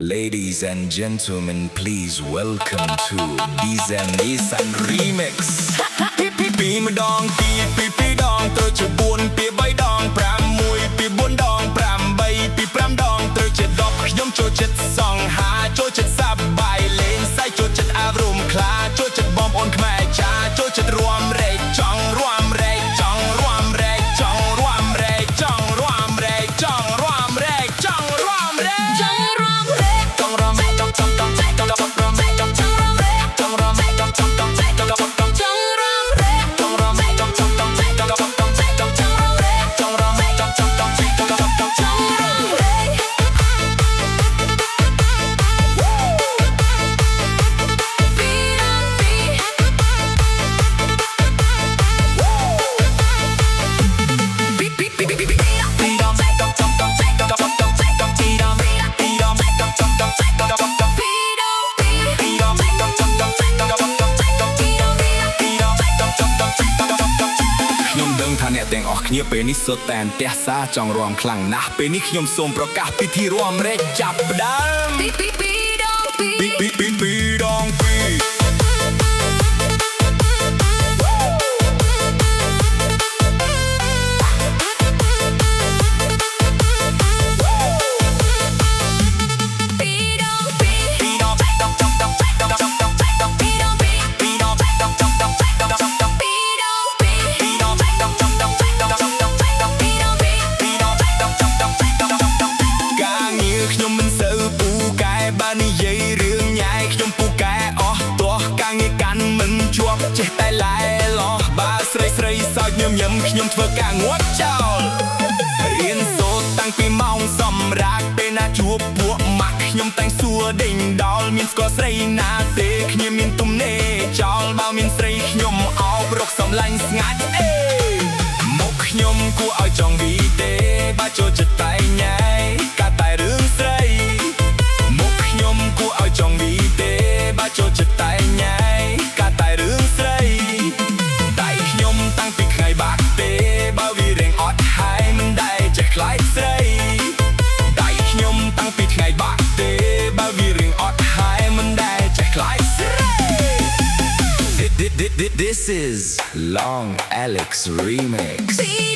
Ladies and gentlemen, please welcome to Dizan Isan Remix ពីម្ដងពីពីដងត្រូវជា4ពី3ដង5 1ពី4ដង5 3ពី5ដងត្រូវជា10ខ្ញុំចូលចិត្តសង្ហាចូលចិត្តសប្បាយលេងសើចចូលចិត្តអប់រំខ្លាចូលចិត្តបងប្អូនខ្មែរចាចូលចិត្តរួមរែកចង់រួមរែកចង់រួមរែកចង់រួមរែកចង់រួមរែកចង់រួមរែកចង់រួមរែកចង់រួមរែកចង់រួមរែកចង់ចង់ចង់ចង់ចង់រួមរែកចង់ចង់រួមរែកចង់រួមរែកចង់ចង់ចង់ចង់ចង់រួមរែកចង់រួមរែកចង់ចង់ចង់ចង់ចង់ចង់រួមរែកចង់រួមរែកចង់ចង់ចង់ចង់ចង់ចង់រួមរែកចង់រួមរែកចង់ចង់ចង់ចង់ចង់ចង់រួមរែកចង់រួមរែកចង់ចង់ចង់ចង់ចង់ចង់រួមរែកចង់រួមរែកចង់ចង់ចង់ចង់ចង់ចង់រួមរែកចង់រួមរែកចង់ចង់ចង់ចង់ចង់ចង់អ្នកទាំងអស់គ្នាពេលនេះសុទ្ធតែផ្ទះសារចង់រួមខ្លាំងណាស់ពេលនេះខ្ញុំសូមប្រកាសពិធីរួមរែកចាប់ផ្ដើមពីដងខ្ញុំមិនសូវពូកែបើនិយាយរឿងញ៉ៃខ្ញុំពូកែអស់ទាស់ការងារកាន់មិនជាប់ចេះតែឡែលោះបើស្រីសើចញឹមខ្ញុំធ្វើការងាត់ចោលរៀនសូត្រតាំងពីម៉ោងសម្រាប់ពេលណាជួបពួកម៉ាក់ខ្ញុំតែងសួរដេញដោលមានស្គាល់ស្រីណាទេគ្នាមានទំនេរចោលបើមានស្រីខ្ញុំអោបរកសំឡាញ់ស្ងាត់មុខខ្ញុំគួរឲ្យចង់វីទេបើចូលចិត្តតែញ៉ៃកាត់តែរឿងស្រីមុខខ្ញុំគួរឲ្យចង់វីទេបើចូលចិត្តតែញ៉ៃកាត់តែរឿងស្រីដៃខ្ញុំតាំងពីថ្ងៃបាក់ទេបើវារៀងអត់ហើយមិនដែលចេះខ្លាចស្រីដៃខ្ញុំតាំងពីថ្ងៃបាក់ទេបើវារៀងអត់ហើយមិនដែលចេះខ្លាចស្រី This is Long Alex Remix